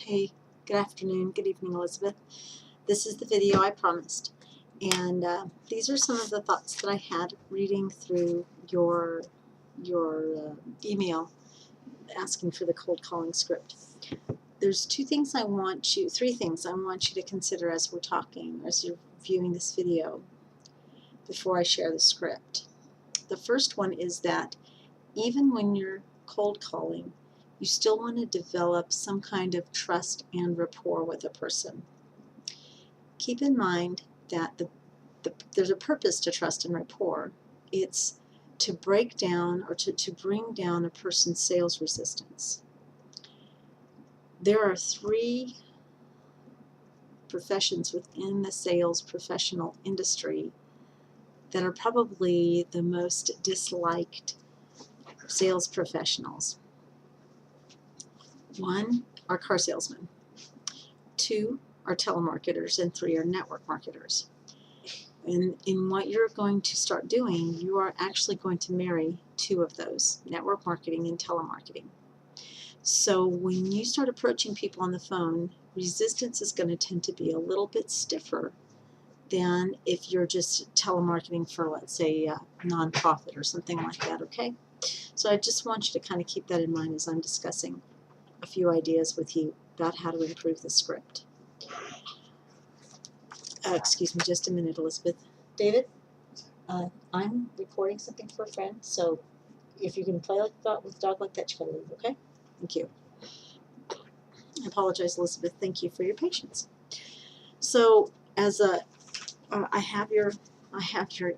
Hey, good afternoon, good evening, Elizabeth. This is the video I promised, and these are some of the thoughts that I had reading through your email asking for the cold calling script. There's three things I want you to consider as we're talking, as you're viewing this video, before I share the script. The first one is that even when you're cold calling, you still want to develop some kind of trust and rapport with a person. Keep in mind that there's a purpose to trust and rapport. It's to break down or to bring down a person's sales resistance. There are three professions within the sales professional industry that are probably the most disliked sales professionals. One are car salesmen, two are telemarketers, and three are network marketers. And in what you're going to start doing, you are actually going to marry two of those, network marketing and telemarketing. So when you start approaching people on the phone, resistance is going to tend to be a little bit stiffer than if you're just telemarketing for, let's say, a nonprofit or something like that, okay? So I just want you to kind of keep that in mind as I'm discussing a few ideas with you about how to improve the script. Excuse me just a minute, Elizabeth. David, I'm recording something for a friend, so if you can play like that with a dog like that, you gotta leave, okay? Thank you. I apologize, Elizabeth. Thank you for your patience. So as I have your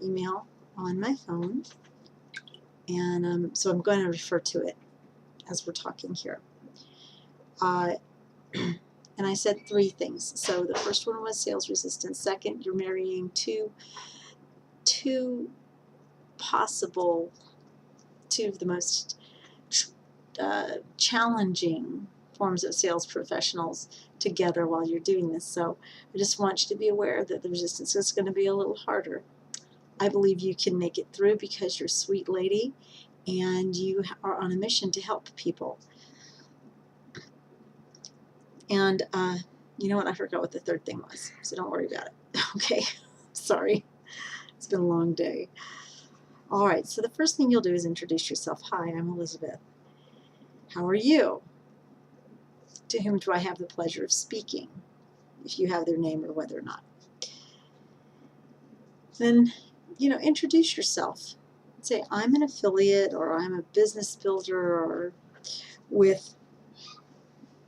email on my phone, and so I'm going to refer to it as we're talking here. And I said three things. So the first one was sales resistance. Second, you're marrying two of the most challenging forms of sales professionals together while you're doing this. So I just want you to be aware that the resistance is going to be a little harder. I believe you can make it through because you're a sweet lady and you are on a mission to help people. And you know what? I forgot what the third thing was, so don't worry about it. Okay, sorry. It's been a long day. All right, so the first thing you'll do is introduce yourself. Hi, I'm Elizabeth. How are you? To whom do I have the pleasure of speaking, if you have their name or whether or not. Then, introduce yourself. Say, I'm an affiliate, or I'm a business builder, or with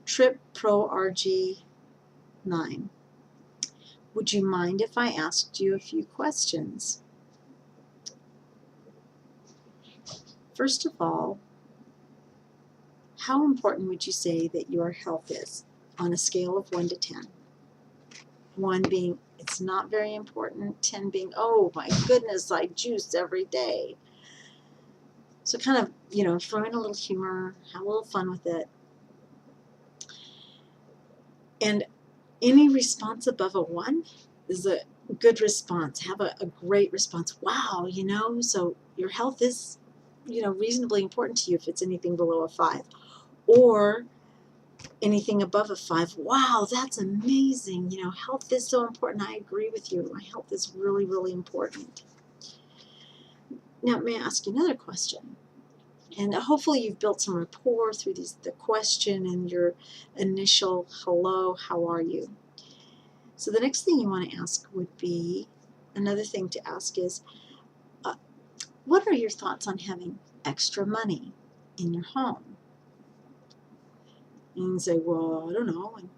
Trip Pro RG 9. Would you mind if I asked you a few questions? First of all, how important would you say that your health is on a scale of 1 to 10? 1 being it's not very important, 10 being, oh my goodness, I juice every day. So kind of, throw in a little humor, have a little fun with it. And any response above a 1 is a good response. Have a great response. Wow, so your health is, reasonably important to you if it's anything below a 5. Or anything above a 5. Wow, that's amazing. Health is so important. I agree with you. My health is really, really important. Now, may I ask you another question? And hopefully you've built some rapport through the question and your initial hello, how are you? So the next thing you want to ask would be, another thing to ask is, what are your thoughts on having extra money in your home? And say, well, I don't know. And,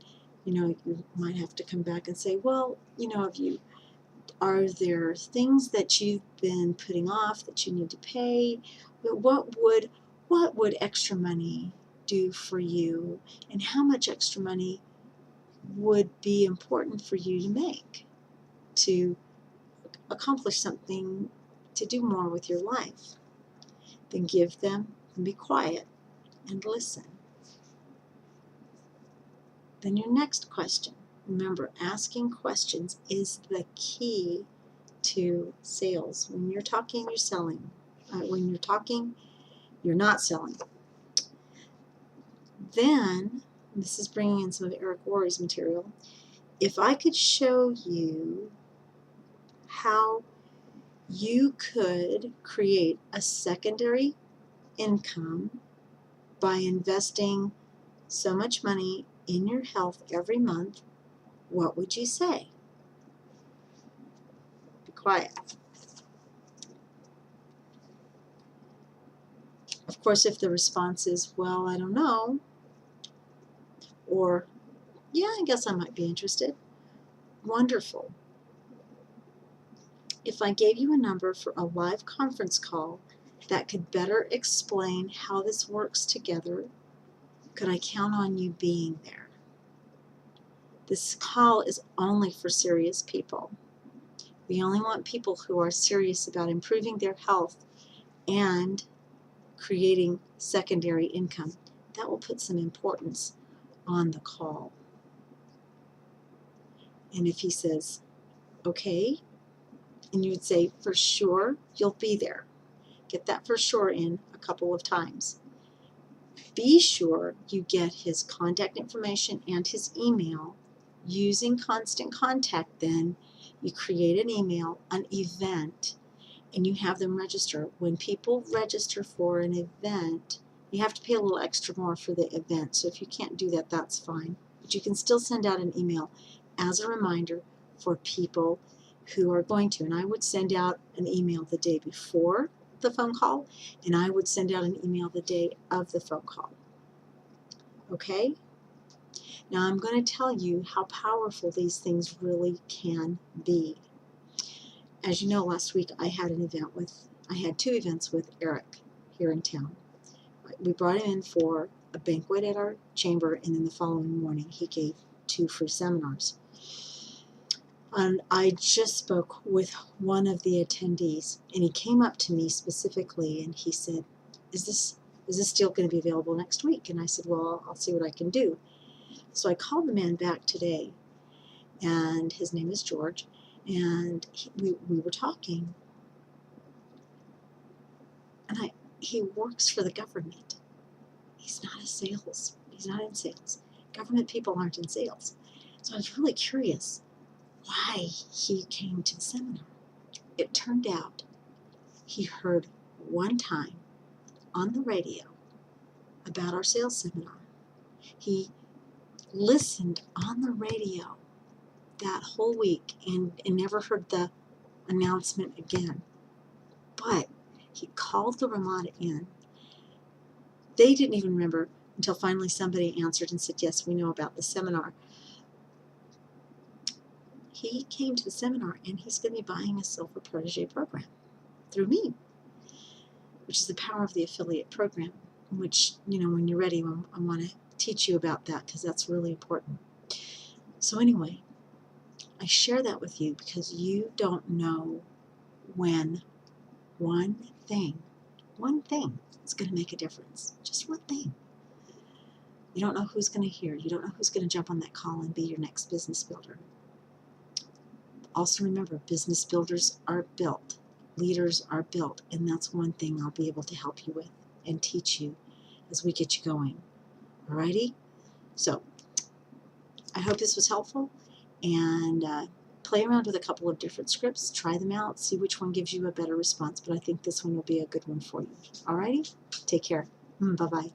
you might have to come back and say, well, are there things that you've been putting off that you need to pay? What would extra money do for you? And how much extra money would be important for you to make to accomplish something, to do more with your life? Then give them and be quiet and listen. Then your next question. Remember, asking questions is the key to sales. When you're talking, you're selling. When you're talking, you're not selling. Then This is bringing in some of Eric Worre's material. If I could show you how you could create a secondary income by investing so much money in your health every month, what would you say? Be quiet. Of course, if the response is, well, I don't know, or yeah, I guess I might be interested, wonderful. If I gave you a number for a live conference call that could better explain how this works together, could I count on you being there? This call is only for serious people. We only want people who are serious about improving their health and creating secondary income. That will put some importance on the call. And if he says, okay, and you would say, for sure, you'll be there. Get that for sure in a couple of times. Be sure you get his contact information and his email. Using Constant Contact, then, you create an email, an event, and you have them register. When people register for an event, you have to pay a little extra more for the event. So if you can't do that, that's fine. But you can still send out an email as a reminder for people who are going to. And I would send out an email the day before the phone call, and I would send out an email the day of the phone call. Okay? Now I'm going to tell you how powerful these things really can be. As you know, last week I had two events with Eric here in town. We brought him in for a banquet at our chamber, and then the following morning he gave 2 free seminars. And I just spoke with one of the attendees, and he came up to me specifically and he said, is this deal going to be available next week? And I said, well, I'll see what I can do. So I called the man back today, and his name is George, and we were talking, and he works for the government. He's not in sales. Government people aren't in sales. So I was really curious why he came to the seminar. It turned out he heard one time on the radio about our sales seminar. He listened on the radio that whole week and never heard the announcement again. But he called the Ramada Inn. They didn't even remember until finally somebody answered and said, yes, we know about the seminar. He came to the seminar, and he's going to be buying a Silver Protege program through me, which is the power of the affiliate program, which, when you're ready, I want to teach you about that because that's really important. So anyway, I share that with you because you don't know when one thing is going to make a difference. Just one thing. You don't know who's going to hear. You don't know who's going to jump on that call and be your next business builder. Also remember, business builders are built. Leaders are built. And that's one thing I'll be able to help you with and teach you as we get you going. Alrighty? So, I hope this was helpful. And play around with a couple of different scripts. Try them out. See which one gives you a better response. But I think this one will be a good one for you. Alrighty? Take care. Bye-bye.